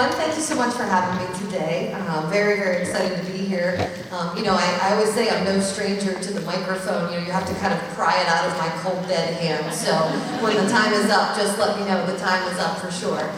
everyone. Thank you so much for having me today. Very, very excited to be here. I always say I'm no stranger to the microphone. You have to kind of pry it out of my cold, dead hand. So when the time is up, just let me know the time is up for sure.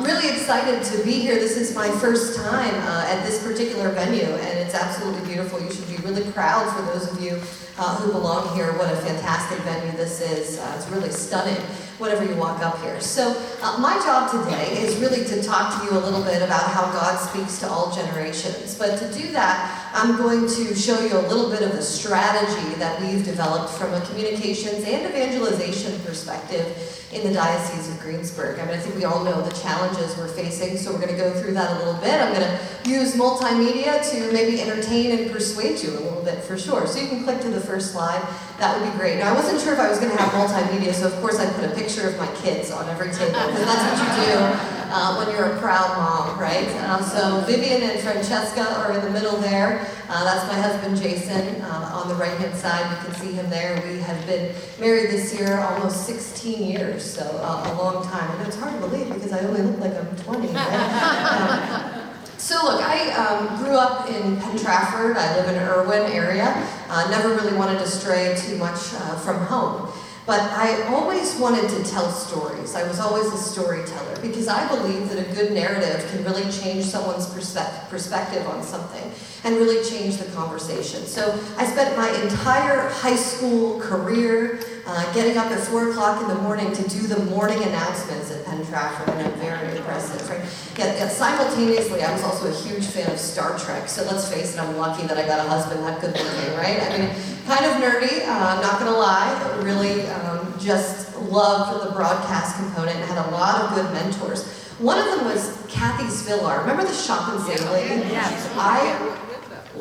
Really excited to be here. This is my first time at this particular venue, and it's absolutely beautiful. You should be really proud for those of you who belong here. What a fantastic venue this is. It's really stunning whenever you walk up here. So my job today is really to talk to you a little bit about how God speaks to all generations. But to do that, I'm going to show you a little bit of the strategy that we've developed from a communications and evangelization perspective in the Diocese of Greensburg. I think we all know the challenges we're facing, so we're going to go through that a little bit. I'm going to use multimedia to maybe entertain and persuade you a little bit for sure. So you can click to the first slide. That would be great. Now, I wasn't sure if I was going to have multimedia, so of course I put a picture of my kids on every table, because that's what you do when you're a proud mom, right? So Vivian and Francesca are in the middle there. That's my husband, Jason. On the right-hand side, you can see him there. We have been married this year almost 16 years, so a long time. And it's hard to believe because I only look like I'm 20, right? So look, I grew up in Penn Trafford. I live in Irwin area. Never really wanted to stray too much from home. But I always wanted to tell stories. I was always a storyteller because I believe that a good narrative can really change someone's perspective on something and really change the conversation. So I spent my entire high school career getting up at 4 o'clock in the morning to do the morning announcements at Penn Trafford, and I'm very impressive, right? Yet simultaneously, I was also a huge fan of Star Trek, so let's face it, I'm lucky that I got a husband that good looking, right? Kind of nerdy, I'm not gonna lie, but really just loved the broadcast component and had a lot of good mentors. One of them was Kathy Svillar. Remember the Shop and Save lady? Yes. I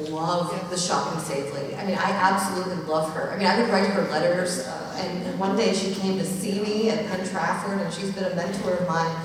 love the Shop and Save lady. I absolutely love her. I would write her letters, and one day she came to see me at Penn Trafford, and she's been a mentor of mine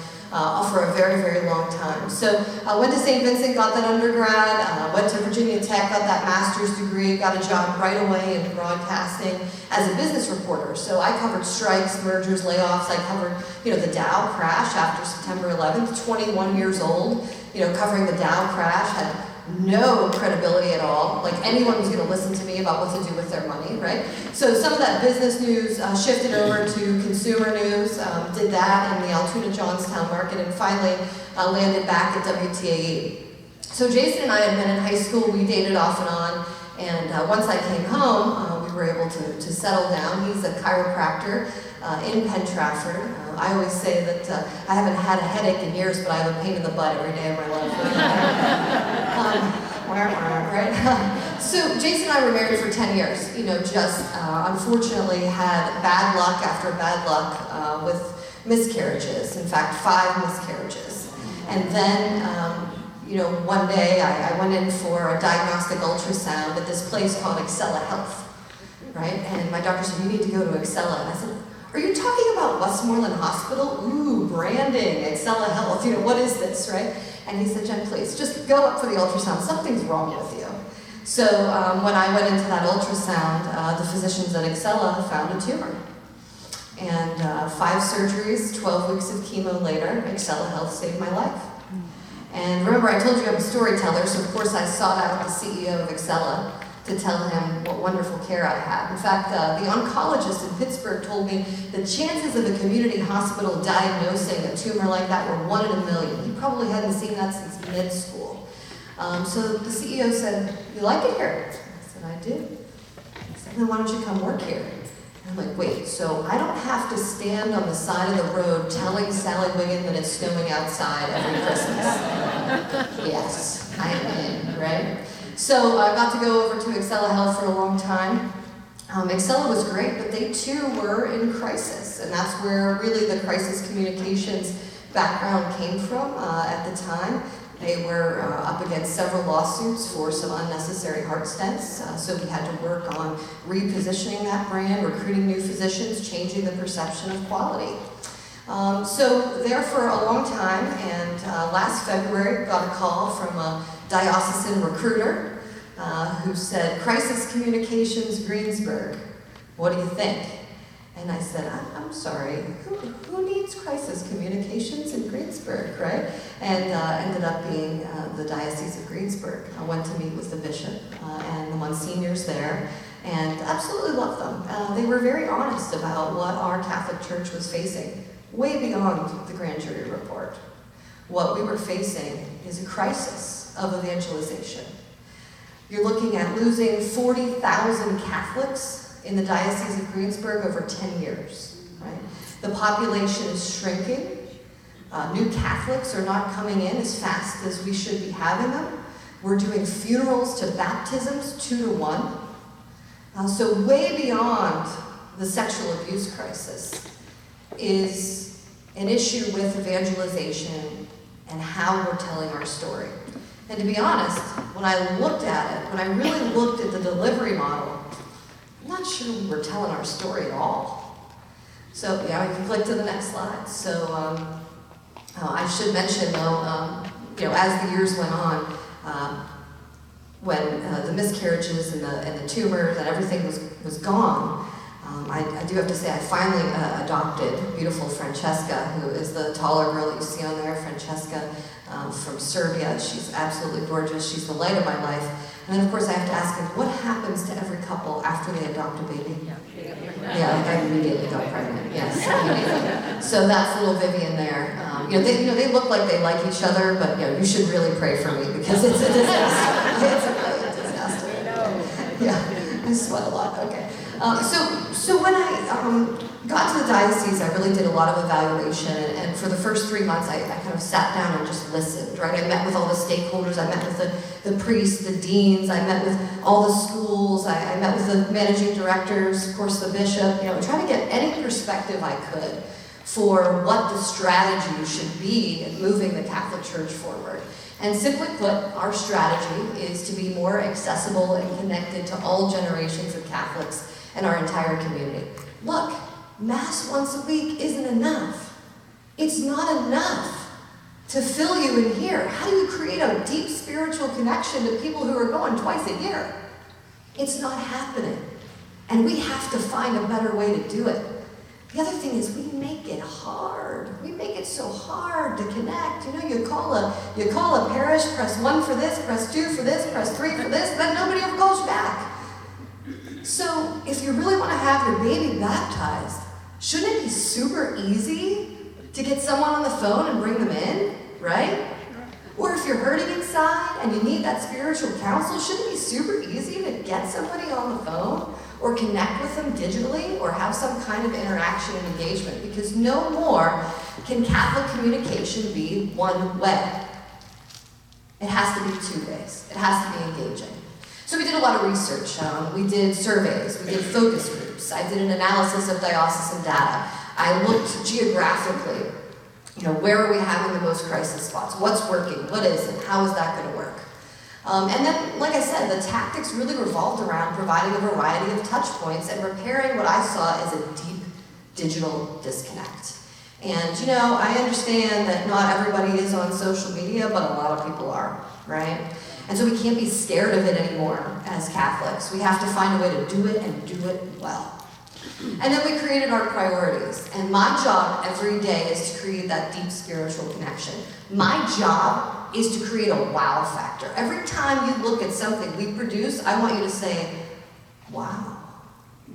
for a very, very long time. So I went to St. Vincent, got that undergrad, went to Virginia Tech, got that master's degree, got a job right away in broadcasting as a business reporter. So I covered strikes, mergers, layoffs. I covered, the Dow crash after September 11th, 21 years old, covering the Dow crash, had no credibility at all. Like anyone was going to listen to me about what to do with their money, right? So some of that business news shifted over to consumer news, did that in the Altoona Johnstown market, and finally landed back at WTAE. So Jason and I had been in high school, we dated off and on, and once I came home, we were able to settle down. He's a chiropractor in Penn Trafford. I always say that I haven't had a headache in years, but I have a pain in the butt every day of my life. Right? So Jason and I were married for 10 years. Unfortunately had bad luck after bad luck with miscarriages. In fact, 5 miscarriages. And then, one day I went in for a diagnostic ultrasound at this place called Excella Health, right? And my doctor said, "You need to go to Excella." And I said, "Are you talking about Westmoreland Hospital? Ooh, branding, Excella Health, what is this, right?" And he said, "Jen, please, just go up for the ultrasound. Something's wrong with you." So when I went into that ultrasound, the physicians at Excella found a tumor. And 5 surgeries, 12 weeks of chemo later, Excella Health saved my life. And remember, I told you I'm a storyteller, so of course I sought out the CEO of Excella to tell him what wonderful care I had. In fact, the oncologist in Pittsburgh told me the chances of a community hospital diagnosing a tumor like that were 1 in a million. He probably hadn't seen that since med school. So the CEO said, "You like it here?" I said, "I do." He said, "Then why don't you come work here?" And I'm like, "Wait, so I don't have to stand on the side of the road telling Sally Wiggin that it's snowing outside every Christmas?" Yes, I am in, right? So I got to go over to Excella Health for a long time. Excella was great, but they too were in crisis, and that's where really the crisis communications background came from at the time. They were up against several lawsuits for some unnecessary heart stents, so we had to work on repositioning that brand, recruiting new physicians, changing the perception of quality. So there for a long time, and last February got a call from a diocesan recruiter who said, "Crisis Communications Greensburg, what do you think?" And I said, I'm sorry, who needs crisis communications in Greensburg, right? And ended up being the Diocese of Greensburg. I went to meet with the bishop and the monsignors there, and absolutely loved them. They were very honest about what our Catholic Church was facing, way beyond the grand jury report. What we were facing is a crisis of evangelization. You're looking at losing 40,000 Catholics in the Diocese of Greensburg over 10 years, right? The population is shrinking. New Catholics are not coming in as fast as we should be having them. We're doing funerals to baptisms 2 to 1. So way beyond the sexual abuse crisis is an issue with evangelization and how we're telling our story. And to be honest, when I looked at it, when I really looked at the delivery model, I'm not sure we were telling our story at all. So yeah, we can click to the next slide. So I should mention though, as the years went on, when the miscarriages and the tumors and everything was gone, I do have to say I finally adopted beautiful Francesca, who is the taller girl that you see on there, Francesca from Serbia. She's absolutely gorgeous. She's the light of my life. And then of course I have to ask him, what happens to every couple after they adopt a baby? Yeah, I immediately got pregnant. Yes, immediately. So that's little Vivian there. They look like they like each other, but you should really pray for me because it's a disaster. It's a really disaster. Yeah, I sweat a lot. Okay. So when I got to the diocese, I really did a lot of evaluation, and for the first 3 months, I kind of sat down and just listened, right? I met with all the stakeholders, I met with the priests, the deans, I met with all the schools, I met with the managing directors, of course the bishop, trying to get any perspective I could for what the strategy should be in moving the Catholic Church forward. And simply put, our strategy is to be more accessible and connected to all generations of Catholics and our entire community. Look, Mass once a week isn't enough. It's not enough to fill you in here. How do you create a deep spiritual connection to people who are going twice a year? It's not happening. And we have to find a better way to do it. The other thing is we make it hard. We make it so hard to connect. You call a parish, press 1 for this, press 2 for this, press 3 for this, then nobody ever goes back. So if you really want to have your baby baptized, shouldn't it be super easy to get someone on the phone and bring them in, right? Or if you're hurting inside and you need that spiritual counsel, shouldn't it be super easy to get somebody on the phone or connect with them digitally or have some kind of interaction and engagement? Because no more can Catholic communication be one way. It has to be 2 ways. It has to be engaging. So we did a lot of research. We did surveys. We did focus groups. I did an analysis of diocesan data. I looked geographically. Where are we having the most crisis spots? What's working? What isn't? How is that going to work? And then, like I said, the tactics really revolved around providing a variety of touch points and repairing what I saw as a deep digital disconnect. And, I understand that not everybody is on social media, but a lot of people are, right? And so we can't be scared of it anymore as Catholics. We have to find a way to do it and do it well. And then we created our priorities. And my job every day is to create that deep spiritual connection. My job is to create a wow factor. Every time you look at something we produce, I want you to say, wow,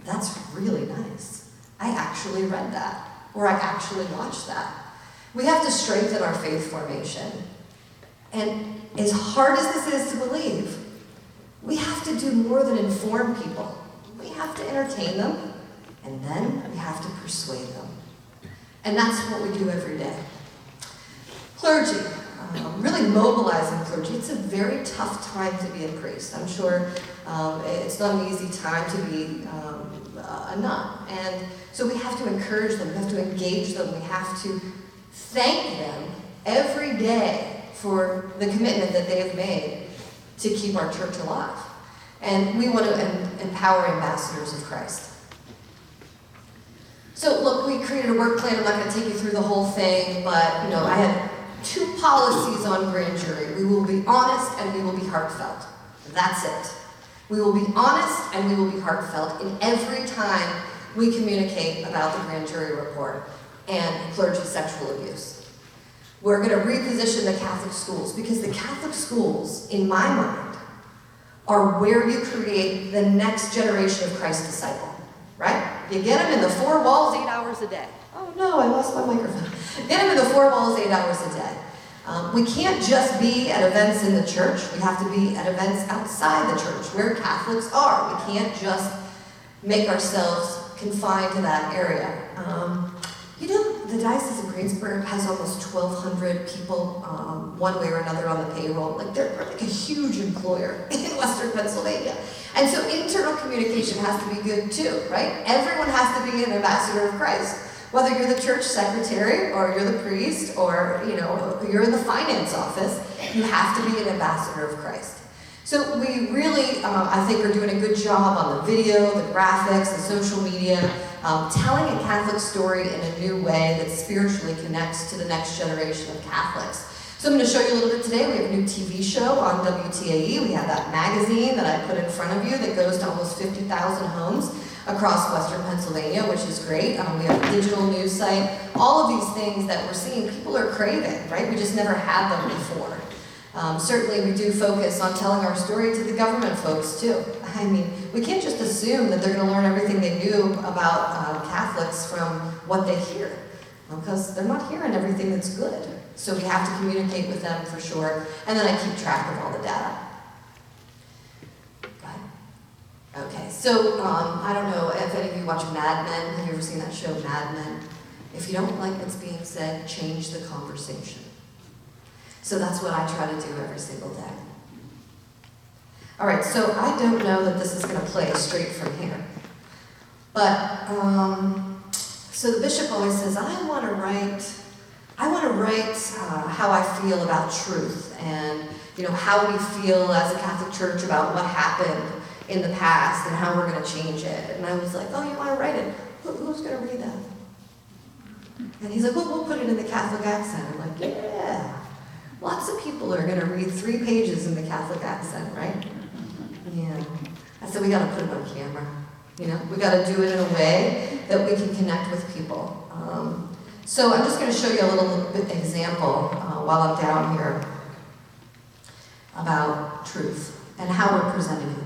that's really nice. I actually read that, or I actually watched that. We have to strengthen our faith formation. And as hard as this is to believe, we have to do more than inform people. We have to entertain them, and then we have to persuade them. And that's what we do every day. Clergy, really mobilizing clergy. It's a very tough time to be a priest. I'm sure it's not an easy time to be a nun. And so we have to encourage them, we have to engage them, we have to thank them every day for the commitment that they have made to keep our church alive. And we want to empower ambassadors of Christ. So look, we created a work plan. I'm not going to take you through the whole thing, but I had 2 policies on grand jury. We will be honest and we will be heartfelt. That's it. We will be honest and we will be heartfelt in every time we communicate about the grand jury report and clergy sexual abuse. We're going to reposition the Catholic schools, because the Catholic schools, in my mind, are where you create the next generation of Christ disciple, right? You get them in the four walls 8 hours a day. Oh no, I lost my microphone. Get them in the four walls 8 hours a day. We can't just be at events in the church. We have to be at events outside the church, where Catholics are. We can't just make ourselves confined to that area. You know, the Diocese of Greensburg has almost 1,200 people, one way or another, on the payroll. Like, they're like a huge employer in Western Pennsylvania. And so internal communication has to be good too, right? Everyone has to be an ambassador of Christ. Whether you're the church secretary, or you're the priest, or you're in the finance office, you have to be an ambassador of Christ. So we really, I think, are doing a good job on the video, the graphics, the social media, telling a Catholic story in a new way that spiritually connects to the next generation of Catholics. So I'm going to show you a little bit today. We have a new TV show on WTAE. We have that magazine that I put in front of you that goes to almost 50,000 homes across Western Pennsylvania, which is great. We have a digital news site. All of these things that we're seeing, people are craving, right? We just never had them before. Certainly we do focus on telling our story to the government folks too. I mean, we can't just assume that they're going to learn everything they do about Catholics from what they hear, because they're not hearing everything that's good. So we have to communicate with them for sure, and then I keep track of all the data. Okay, so I don't know if any of you watch Mad Men. Have you ever seen that show, Mad Men? If you don't like what's being said, change the conversation. So that's what I try to do every single day. All right, so I don't know that this is going to play straight from here. But, so the bishop always says, I want to write how I feel about truth, and how we feel as a Catholic Church about what happened in the past and how we're going to change it. And I was like, oh, you want to write it? Who's going to read that? And he's like, well, we'll put it in the Catholic accent. I'm like, yeah. Lots of people are going to read 3 pages in the Catholic accent, right? Yeah. I said, we got to put it on camera. We got to do it in a way that we can connect with people. So I'm just going to show you a little bit example while I'm down here about truth and how we're presenting it.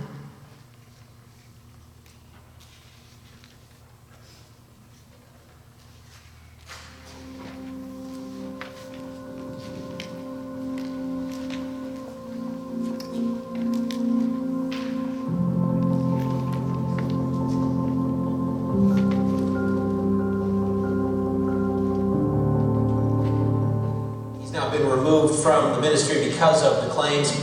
Removed from the ministry because of the claims.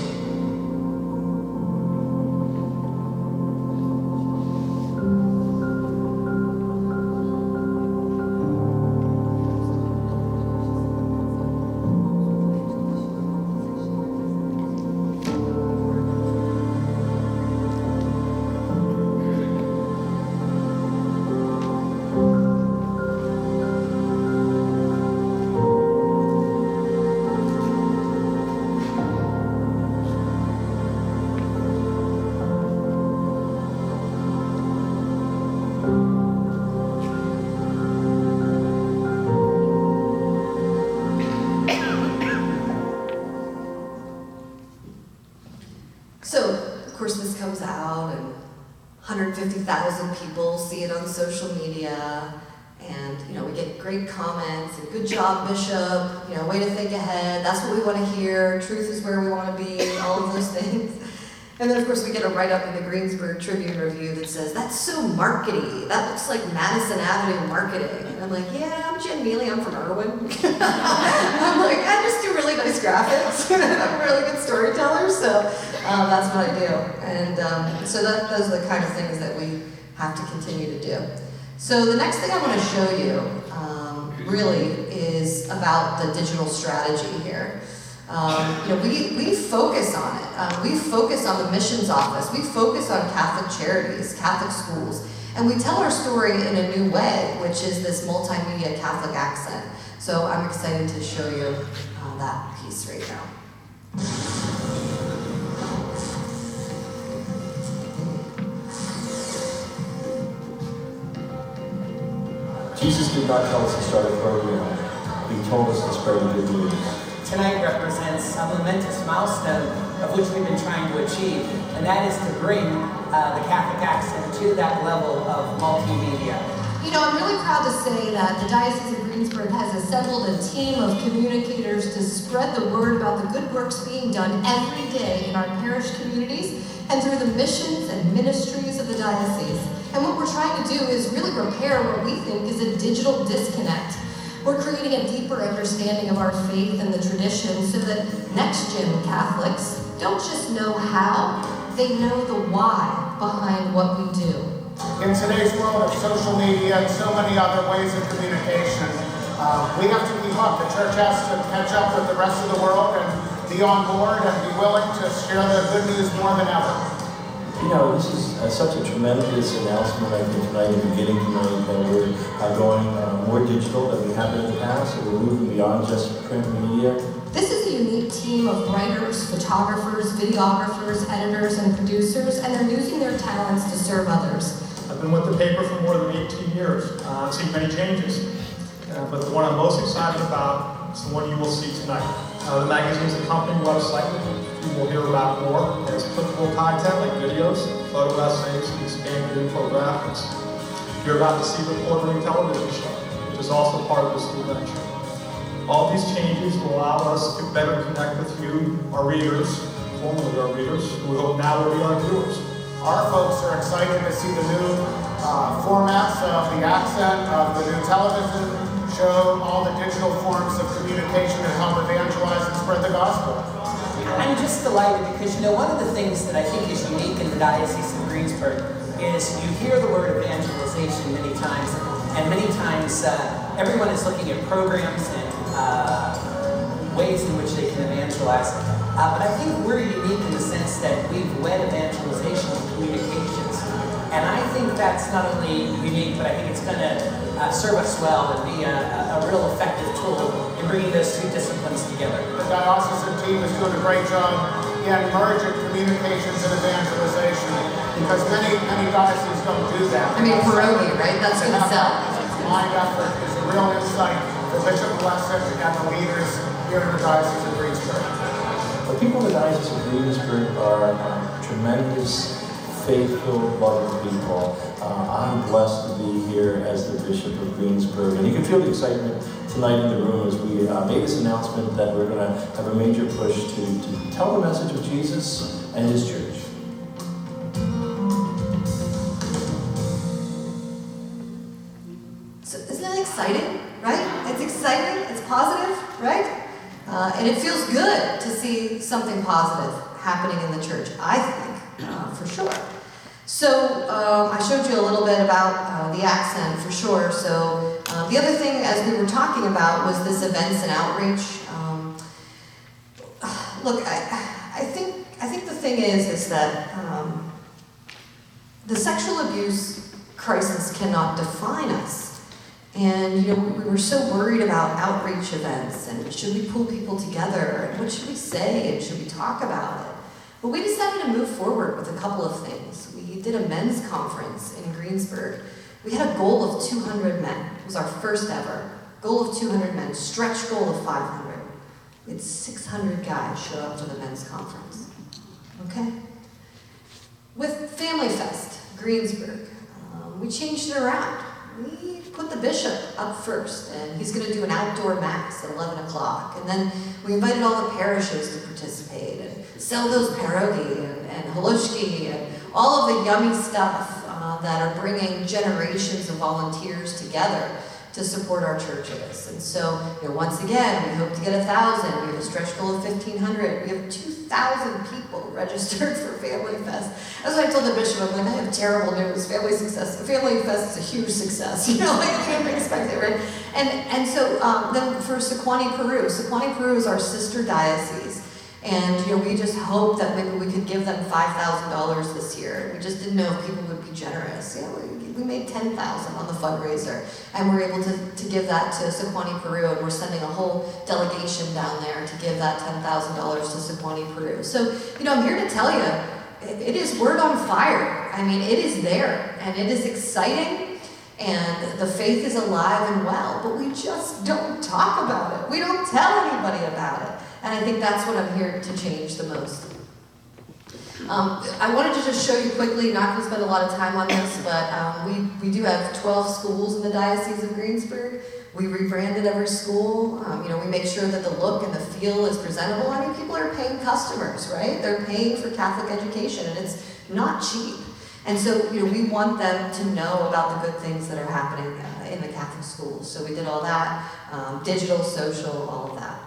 This comes out and 150,000 people see it on social media, and we get great comments and good job, Bishop, way to think ahead, that's what we want to hear, truth is where we want to be, all of those things. And then of course we get a write-up in the Greensburg Tribune Review that says, that's so markety, that looks like Madison Avenue marketing. And I'm like, yeah, I'm Jen Miele, I'm from Irwin. I'm like, I just do really nice graphics, I'm a really good storyteller, so that's what I do. And so those are the kind of things that we have to continue to do. So the next thing I want to show you really is about the digital strategy here. We focus on it. We focus on the missions office. We focus on Catholic charities, Catholic schools, and we tell our story in a new way, which is this multimedia Catholic accent. So I'm excited to show you that piece right now. did not tell us to start a program. He told us to spread the good news. Tonight represents a momentous milestone of which we've been trying to achieve, and that is to bring the Catholic accent to that level of multimedia. You know, I'm really proud to say that the Diocese of Greensburg has assembled a team of communicators to spread the word about the good works being done every day in our parish communities and through the missions and ministries of the diocese. And what we're trying to do is really repair what we think is a digital disconnect. We're creating a deeper understanding of our faith and the tradition so that next-gen Catholics don't just know how, they know the why behind what we do. In today's world of social media and so many other ways of communication, we have to keep up. The church has to catch up with the rest of the world and be on board and be willing to share the good news more than ever. You know, this is such a tremendous announcement, I think, tonight and beginning tonight that we're going more digital than we have in the past, and we're moving beyond just print media. This is a unique team of writers, photographers, videographers, editors, and producers, and they're using their talents to serve others. I've been with the paper for more than 18 years. I've seen many changes, but the one I'm most excited about is the one you will see tonight. The magazine's accompanying website. You will hear about more. It has clickable content like videos, photo essays, and expanded infographics. You're about to see the quarterly television show, which is also part of this new venture. All these changes will allow us to better connect with you, our readers, formerly our readers, who we hope now will be our viewers. Our folks are excited to see the new formats of the accent, of the new television show, all the digital forms of communication that help evangelize and spread the gospel. I'm just delighted because, you know, one of the things that I think is unique in the Diocese of Greensburg is you hear the word evangelization many times, and many times everyone is looking at programs and ways in which they can evangelize. But I think we're unique in the sense that we've led evangelization and communications. And I think that's not only unique, but I think it's going to serve us well and be a real effective tool in bringing those two disciplines together. The diocesan team is doing a great job in merging communications and evangelization because many dioceses don't do that. I mean, pierogi, right? That's going to sell. My effort is a real insight for Bishop Blessed and the leaders here in the Diocese of Greensburg. The people in the Diocese of Greensburg are tremendous, faithful, loving people. I'm blessed to be here as the Bishop of Greensburg, and you can feel the excitement tonight in the room as we made this announcement that we're going to have a major push to tell the message of Jesus and His church. So isn't that exciting, right? It's exciting, it's positive, right? And it feels good to see something positive happening in the church, I think, for sure. So I showed you a little bit about the accent, for sure. So the other thing, as we were talking about, was this events and outreach. Look, I think the thing is that the sexual abuse crisis cannot define us. And, you know, we were so worried about outreach events and should we pull people together and what should we say and should we talk about it? But we decided to move forward with a couple of things. We did a men's conference in Greensburg. We had a goal of 200 men. It was our first ever. Goal of 200 men, stretch goal of 500. We had 600 guys show up to the men's conference. Okay? With Family Fest, Greensburg, we changed it around. We put the bishop up first, and he's going to do an outdoor mass at 11 o'clock. And then we invited all the parishes to participate and sell those pierogi and haloshki and all of the yummy stuff that are bringing generations of volunteers together to support our churches. And so, you know, once again, we hope to get 1,000. We have a stretch goal of 1,500. We have 2,000 people registered for Family Fest. That's what I told the bishop. I'm like, I have terrible news. Family Fest is a huge success. You know, like you didn't expect it, right? And so then for Sequani, Peru is our sister diocese. And, you know, we just hoped that maybe we could give them $5,000 this year. We just didn't know if people would be generous. You know, we made $10,000 on the fundraiser, and we're able to give that to Sequani, Peru, and we're sending a whole delegation down there to give that $10,000 to Sequani, Peru. So, you know, I'm here to tell you, it is word on fire. I mean, it is there, and it is exciting. And the faith is alive and well, but we just don't talk about it. We don't tell anybody about it. And I think that's what I'm here to change the most. I wanted to just show you quickly, not going to spend a lot of time on this, but we do have 12 schools in the Diocese of Greensburg. We rebranded every school. We make sure that the look and the feel is presentable. I mean, people are paying customers, right? They're paying for Catholic education, and it's not cheap. And so, we want them to know about the good things that are happening in the Catholic schools. So we did all that, digital, social, all of that.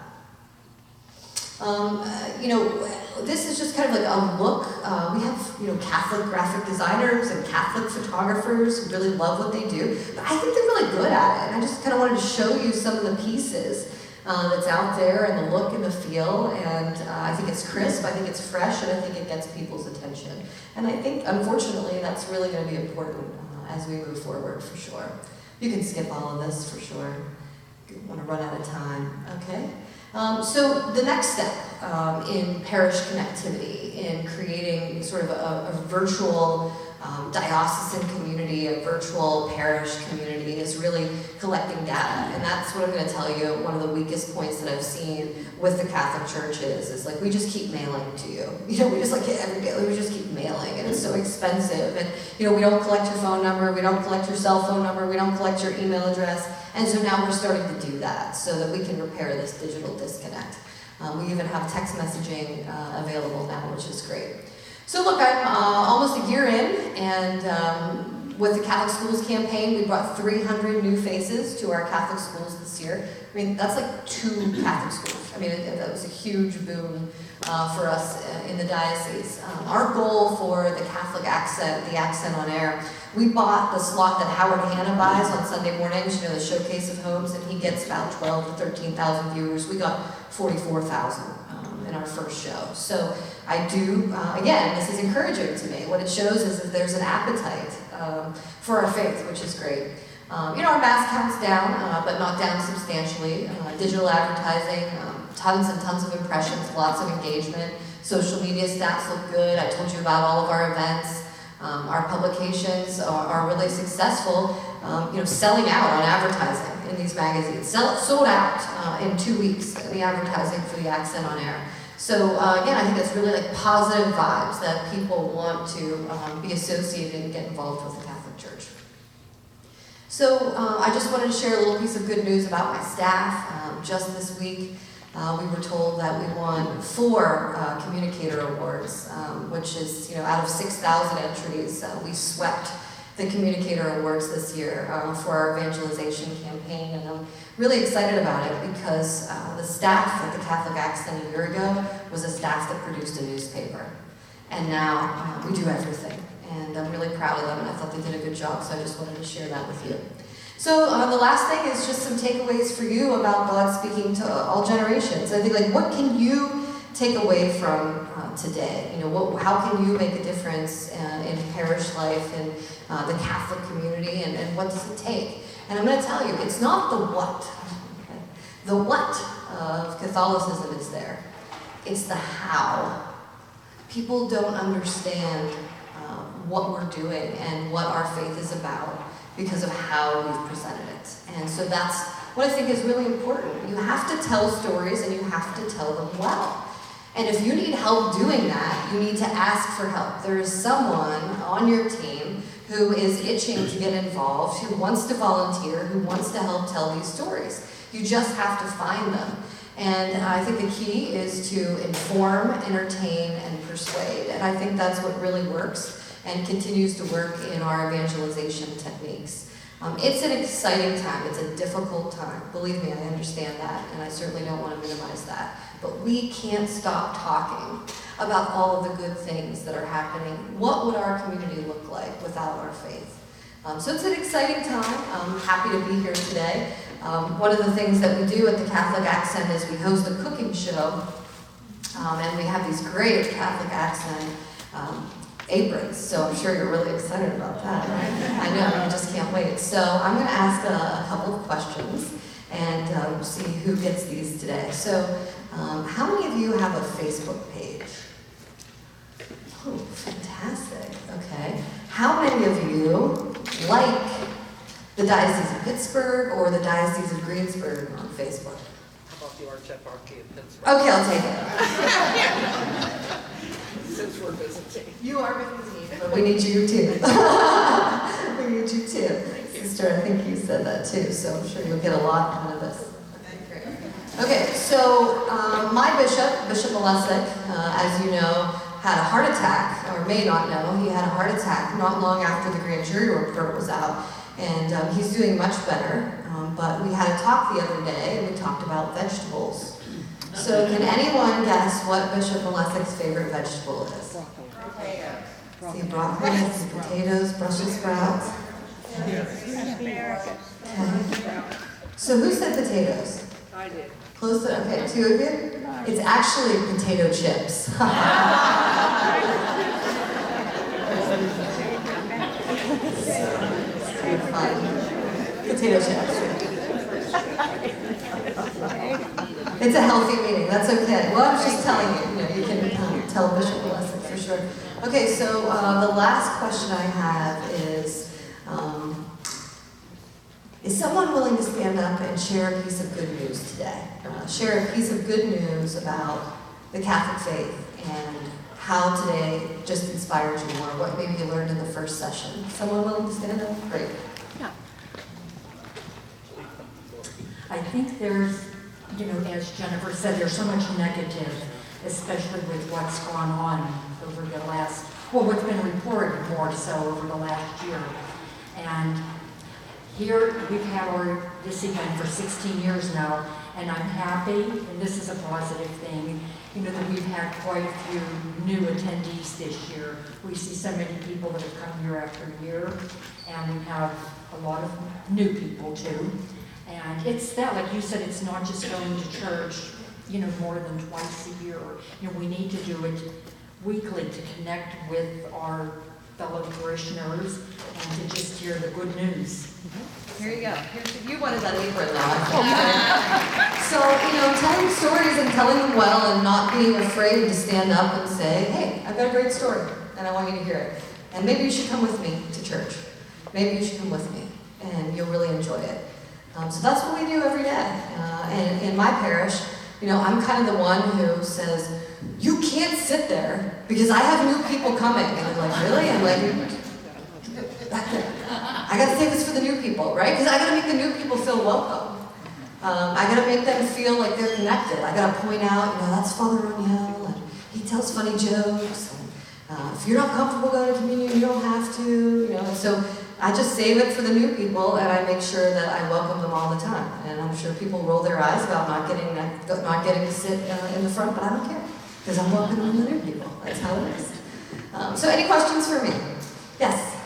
This is just kind of like a look. We have, Catholic graphic designers and Catholic photographers who really love what they do. But I think they're really good at it. And I just kind of wanted to show you some of the pieces that's out there and the look and the feel. And I think it's crisp, I think it's fresh, and I think it gets people's attention. And I think, unfortunately, that's really going to be important as we move forward, for sure. You can skip all of this, for sure. You want to run out of time, okay? So the next step in parish connectivity, in creating sort of a virtual diocesan community, a virtual parish community, is really collecting data. And that's what I'm going to tell you, one of the weakest points that I've seen with the Catholic Church is like, we just keep mailing to you. We just every day, we just keep mailing, and it's so expensive. And we don't collect your phone number, we don't collect your cell phone number, we don't collect your email address. And so now we're starting to do that so that we can repair this digital disconnect. We even have text messaging available now, which is great. So look, I'm almost a year in, and with the Catholic Schools campaign, we brought 300 new faces to our Catholic schools this year. I mean, that's like 2 Catholic schools. I mean, that was a huge boon for us in the diocese. Our goal for the Catholic accent, the accent on air, we bought the slot that Howard Hanna buys on Sunday mornings, the Showcase of Homes, and he gets about 12 to 13,000 viewers. We got 44,000 in our first show. So I do, again, this is encouraging to me. What it shows is that there's an appetite for our faith, which is great. Our mass count's down, but not down substantially. Digital advertising, tons and tons of impressions, lots of engagement. Social media stats look good. I told you about all of our events. Our publications are really successful, selling out on advertising in these magazines. Sold out in 2 weeks, the advertising for the accent on air. So again, I think that's really like positive vibes that people want to be associated and get involved with the Catholic Church. So I just wanted to share a little piece of good news about my staff. Just this week, we were told that we won 4 communicator awards, which is, out of 6,000 entries, we swept the communicator awards this year for our evangelization campaign, and I'm really excited about it because the staff at the Catholic Accent a year ago was a staff that produced a newspaper, and now we do everything, and I'm really proud of them, and I thought they did a good job, so I just wanted to share that with you. So the last thing is just some takeaways for you about God speaking to all generations. I think, what can you take away from today? How can you make a difference in parish life and the Catholic community, and what does it take? And I'm going to tell you, it's not the what. Okay? The what of Catholicism is there. It's the how. People don't understand what we're doing and what our faith is about because of how we've presented it. And so that's what I think is really important. You have to tell stories, and you have to tell them well. And if you need help doing that, you need to ask for help. There is someone on your team who is itching to get involved, who wants to volunteer, who wants to help tell these stories. You just have to find them. And I think the key is to inform, entertain, and persuade. And I think that's what really works and continues to work in our evangelization techniques. It's an exciting time. It's a difficult time. Believe me, I understand that, and I certainly don't want to minimize that. But we can't stop talking about all of the good things that are happening. What would our community look like without our faith? So it's an exciting time. I'm happy to be here today. One of the things that we do at the Catholic Accent is we host a cooking show, and we have these great Catholic Accent aprons, so I'm sure you're really excited about that, right? I know, you just can't wait. So I'm going to ask a couple of questions and see who gets these today. So how many of you have a Facebook page? Oh, fantastic. Okay. How many of you like Diocese of Pittsburgh or the Diocese of Greensburg on Facebook? How about the Archieparchy of Pittsburgh? Okay, I'll take it. Since we're visiting. You are visiting, but we need you too. We need you too. Sister, I think you said that too, so I'm sure you'll get a lot out of this. Okay, so my bishop, Bishop Miele, as you know, had a heart attack, or may not know, he had a heart attack not long after the grand jury report was out, and he's doing much better. But we had a talk the other day, and we talked about vegetables. So can anyone guess what Bishop Miele's favorite vegetable is? See, broccoli, see, potatoes, Brussels sprouts. Okay. So who said potatoes? I did. Close to, okay, two of you? It's actually potato chips. Fun. Potato chips. It's a healthy meeting, that's okay. Well, I was just telling you, you can tell Bishop Miele for sure. Okay, so the last question I have is someone willing to stand up and share a piece of good news today? Share a piece of good news about the Catholic faith and how today just inspired you more, what maybe you learned in the first session. Someone willing to stand up? Great. Yeah. I think there's, as Jennifer said, there's so much negative, especially with what's gone on over the last, what's been reported more so over the last year. And here we've had this event for 16 years now, and I'm happy, and this is a positive thing, that we've had quite a few new attendees this year. We see so many people that have come year after year, and we have a lot of new people too. And it's that, like you said, it's not just going to church, more than twice a year. We need to do it weekly to connect with our fellow parishioners and to just hear the good news. Here you go. You wanted that apron now. So, telling stories and telling them well and not being afraid to stand up and say, hey, I've got a great story and I want you to hear it. And maybe you should come with me to church. Maybe you should come with me and you'll really enjoy it. So that's what we do every day. And in my parish, I'm kind of the one who says, you can't sit there because I have new people coming. And I'm like, really? I'm like, I gotta say this for the new people, right? Because I gotta make the new people feel welcome. I gotta make them feel like they're connected. I gotta point out, that's Father O'Neill, and he tells funny jokes. And, if you're not comfortable going to communion, you don't have to, And so I just save it for the new people, and I make sure that I welcome them all the time. And I'm sure people roll their eyes about not getting to sit in the front, but I don't care because I'm welcoming the new people. That's how it is. So, any questions for me? Yes.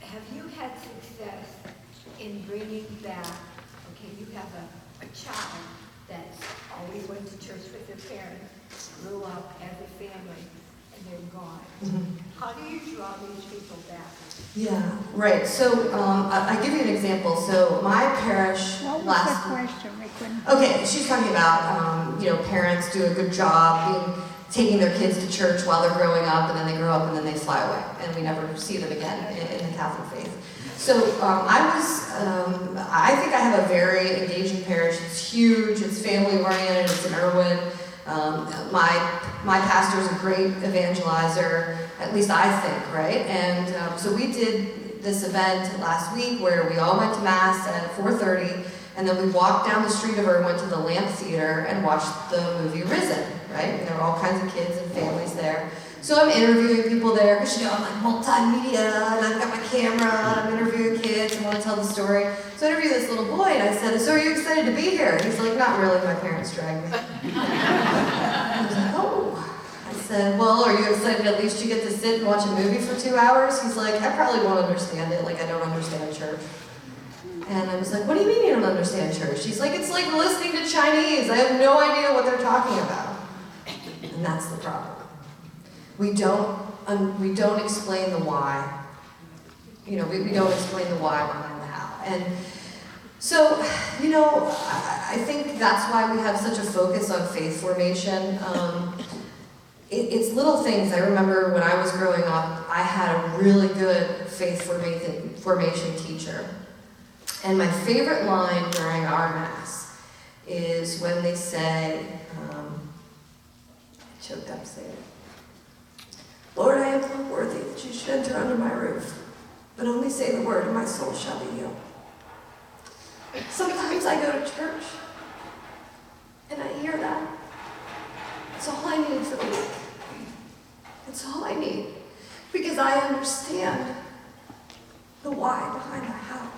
Have you had success in bringing back, you have a child that always went to church with their parents, grew up as a family, and they're gone. Mm-hmm. How do you draw these people back? Yeah, right. So I give you an example. So my parish What was the question? I couldn't. Okay, she's talking about parents do a good job taking their kids to church while they're growing up, and then they grow up and then they fly away, and we never see them again in the Catholic faith. So I think I have a very engaging parish. It's huge. It's family oriented. It's in Irwin. My pastor's a great evangelizer, at least I think, right? And so we did this event last week where we all went to Mass at 4:30, and then we walked down the street of Irwin to the Lamp Theater and watched the movie Risen, right? And there were all kinds of kids and families there. So I'm interviewing people there, because I'm like multimedia, and I've got my camera, and I'm interviewing kids and want to tell the story. So I interviewed this little boy, and I said, so are you excited to be here? And he's like, not really, my parents dragged me. I was like, oh. I said, well, are you excited at least you get to sit and watch a movie for 2 hours? He's like, I probably won't understand it, like I don't understand church. And I was like, what do you mean you don't understand church? He's like, it's like listening to Chinese. I have no idea what they're talking about. And that's the problem. We don't explain the why. We don't explain the why behind the how. And so, I think that's why we have such a focus on faith formation. it's little things. I remember when I was growing up, I had a really good faith formation teacher. And my favorite line during our Mass is when they say, I choked up saying it, Lord, I am not worthy that you should enter under my roof, but only say the word and my soul shall be healed. Sometimes I go to church and I hear that. It's all I need for the week. It's all I need. Because I understand the why behind the how.